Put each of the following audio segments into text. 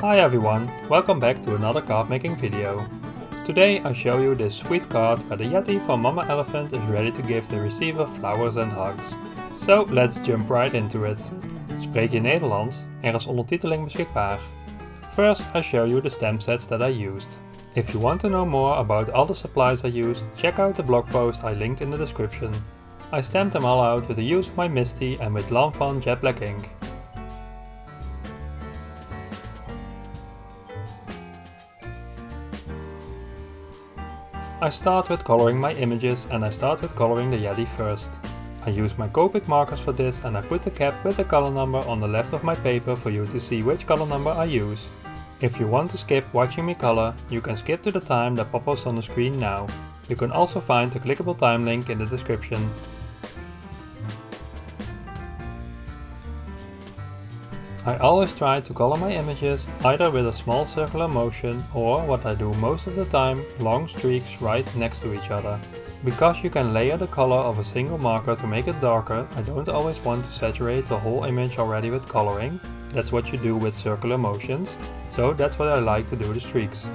Hi everyone, welcome back to another card making video. Today I show you this sweet card where the Yeti from Mama Elephant is ready to give the receiver flowers and hugs. So let's jump right into it. Spreek je Nederlands? Er is ondertiteling beschikbaar. First I show you the stamp sets that I used. If you want to know more about all the supplies I used, check out the blog post I linked in the description. I stamped them all out with the use of my Misty and with Lawn Fawn jet black ink. I start with coloring my images and I start with coloring the Yeti first. I use my Copic markers for this and I put the cap with the color number on the left of my paper for you to see which color number I use. If you want to skip watching me color, you can skip to the time that pops on the screen now. You can also find the clickable time link in the description. I always try to color my images either with a small circular motion or, what I do most of the time, long streaks right next to each other. Because you can layer the color of a single marker to make it darker, I don't always want to saturate the whole image already with coloring. That's what you do with circular motions, so that's what I like to do the streaks.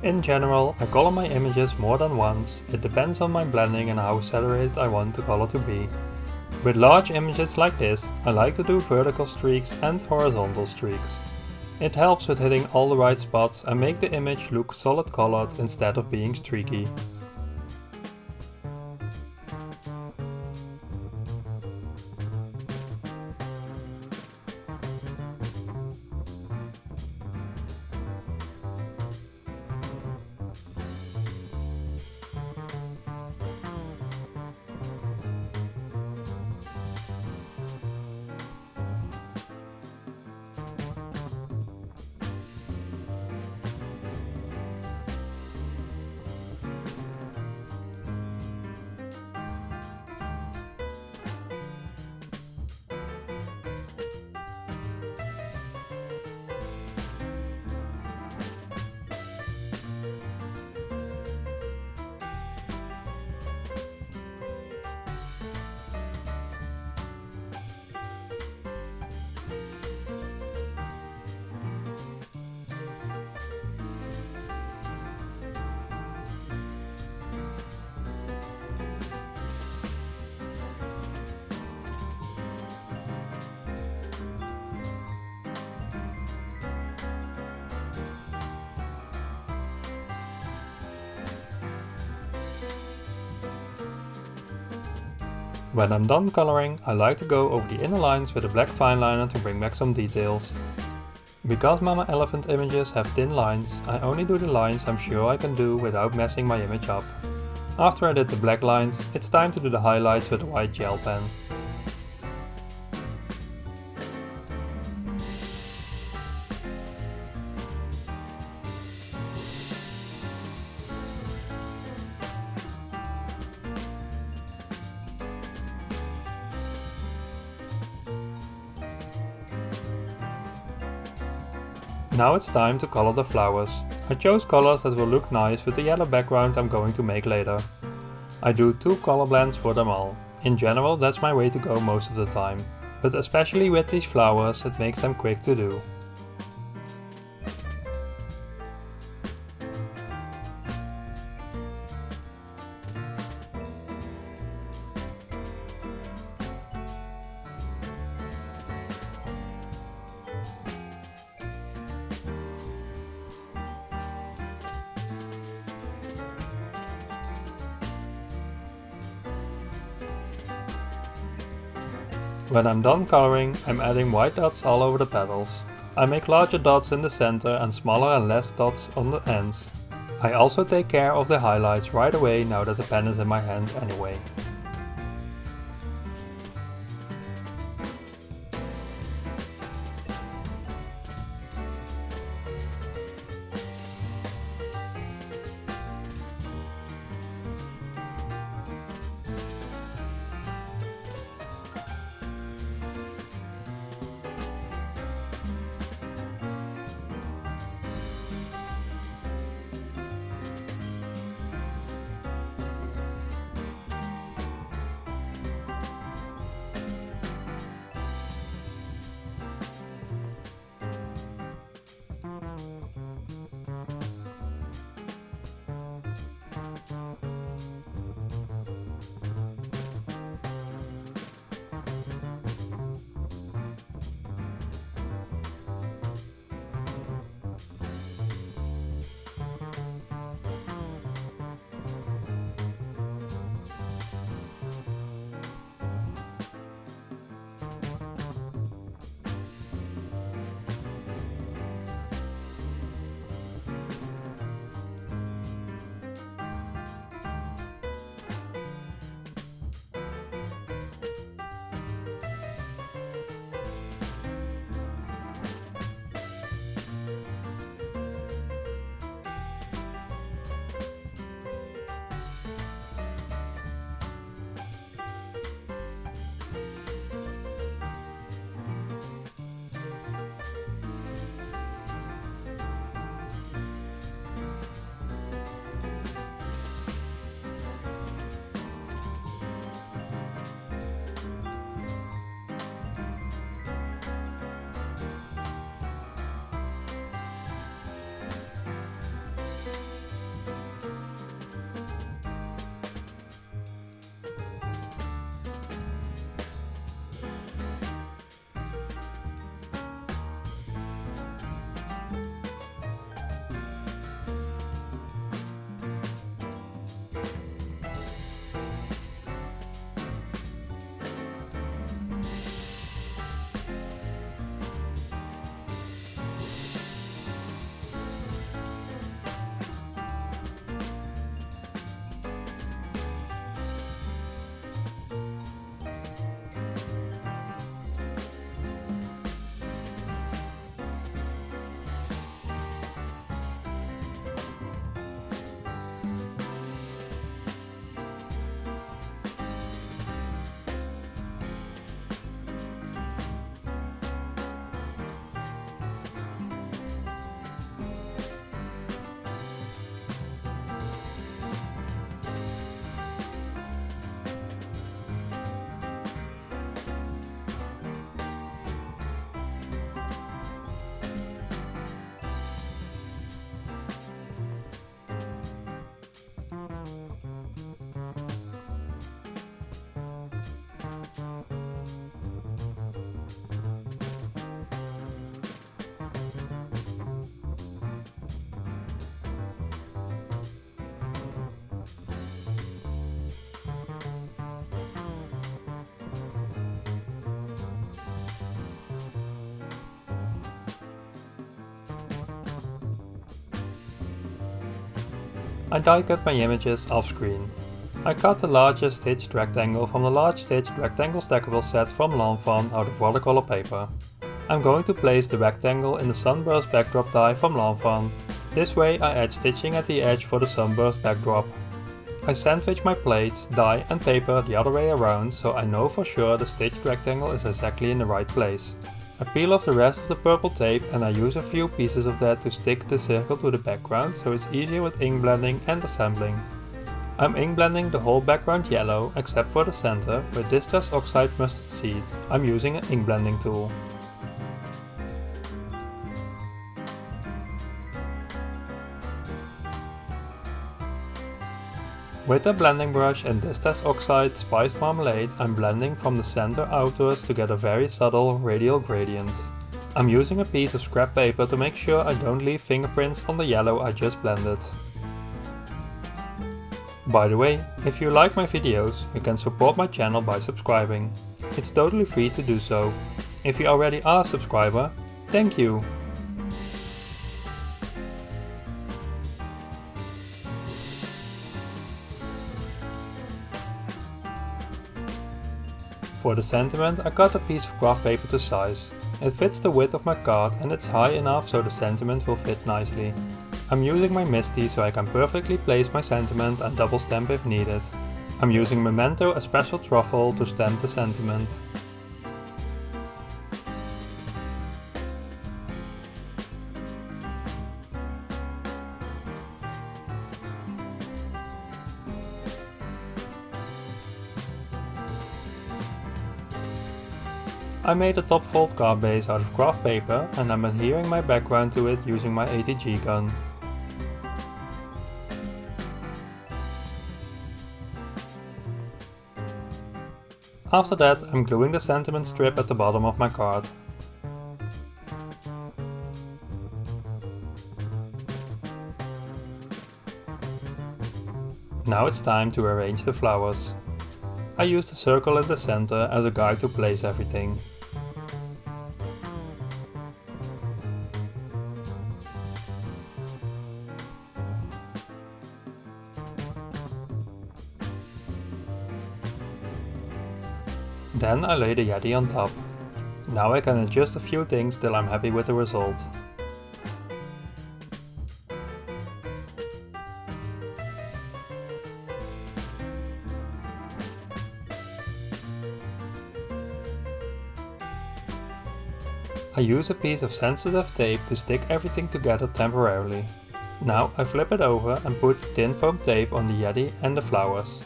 In general, I color my images more than once. It depends on my blending and how saturated I want the color to be. With large images like this, I like to do vertical streaks and horizontal streaks. It helps with hitting all the right spots and make the image look solid colored instead of being streaky. When I'm done coloring, I like to go over the inner lines with a black fine liner to bring back some details. Because Mama Elephant images have thin lines, I only do the lines I'm sure I can do without messing my image up. After I did the black lines, it's time to do the highlights with a white gel pen. Now it's time to color the flowers. I chose colors that will look nice with the yellow background I'm going to make later. I do 2 color blends for them all. In general, that's my way to go most of the time. But especially with these flowers, it makes them quick to do. When I'm done coloring, I'm adding white dots all over the petals. I make larger dots in the center and smaller and less dots on the ends. I also take care of the highlights right away now that the pen is in my hand anyway. I die cut my images off screen. I cut the largest stitched rectangle from the large stitched rectangle stackable set from Lawn Fawn out of watercolor paper. I'm going to place the rectangle in the sunburst backdrop die from Lawn Fawn. This way I add stitching at the edge for the sunburst backdrop. I sandwich my plates, die and paper the other way around so I know for sure the stitched rectangle is exactly in the right place. I peel off the rest of the purple tape and I use a few pieces of that to stick the circle to the background so it's easier with ink blending and assembling. I'm ink blending the whole background yellow except for the center with Distress Oxide Mustard Seed. I'm using an ink blending tool. With a blending brush and Distress Oxide Spiced Marmalade, I'm blending from the center outwards to get a very subtle radial gradient. I'm using a piece of scrap paper to make sure I don't leave fingerprints on the yellow I just blended. By the way, if you like my videos, you can support my channel by subscribing. It's totally free to do so. If you already are a subscriber, thank you! For the sentiment, I cut a piece of craft paper to size. It fits the width of my card and it's high enough so the sentiment will fit nicely. I'm using my MISTI so I can perfectly place my sentiment and double stamp if needed. I'm using Memento a special truffle to stamp the sentiment. I made a top fold card base out of craft paper and I'm adhering my background to it using my ATG gun. After that, I'm gluing the sentiment strip at the bottom of my card. Now it's time to arrange the flowers. I use the circle in the center as a guide to place everything. Then I lay the Yeti on top. Now I can adjust a few things till I'm happy with the result. I use a piece of sensitive tape to stick everything together temporarily. Now I flip it over and put thin foam tape on the Yeti and the flowers.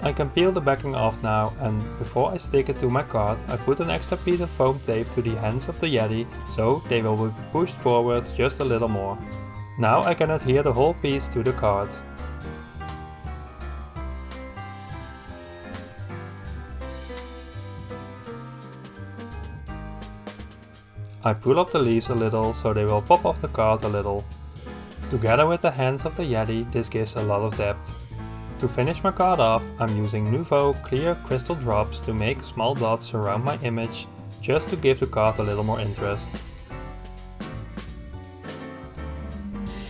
I can peel the backing off now, and before I stick it to my card I put an extra piece of foam tape to the hands of the Yeti so they will be pushed forward just a little more. Now I can adhere the whole piece to the card. I pull up the leaves a little so they will pop off the card a little. Together with the hands of the Yeti, this gives a lot of depth. To finish my card off, I'm using Nouveau clear crystal drops to make small dots around my image, just to give the card a little more interest.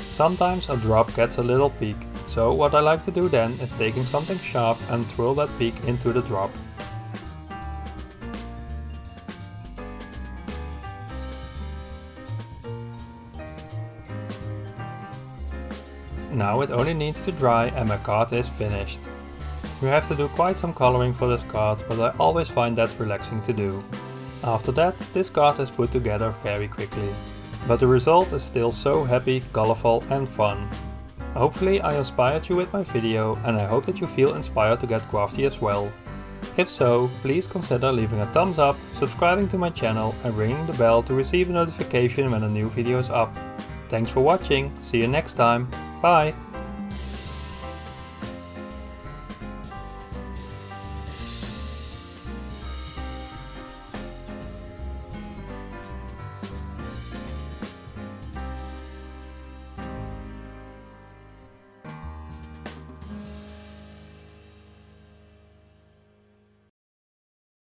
Sometimes a drop gets a little peak, so what I like to do then is taking something sharp and twirl that peak into the drop. Now it only needs to dry and my card is finished. You have to do quite some coloring for this card, but I always find that relaxing to do. After that, this card is put together very quickly. But the result is still so happy, colorful and fun. Hopefully I inspired you with my video and I hope that you feel inspired to get crafty as well. If so, please consider leaving a thumbs up, subscribing to my channel and ringing the bell to receive a notification when a new video is up. Thanks for watching, see you next time, bye!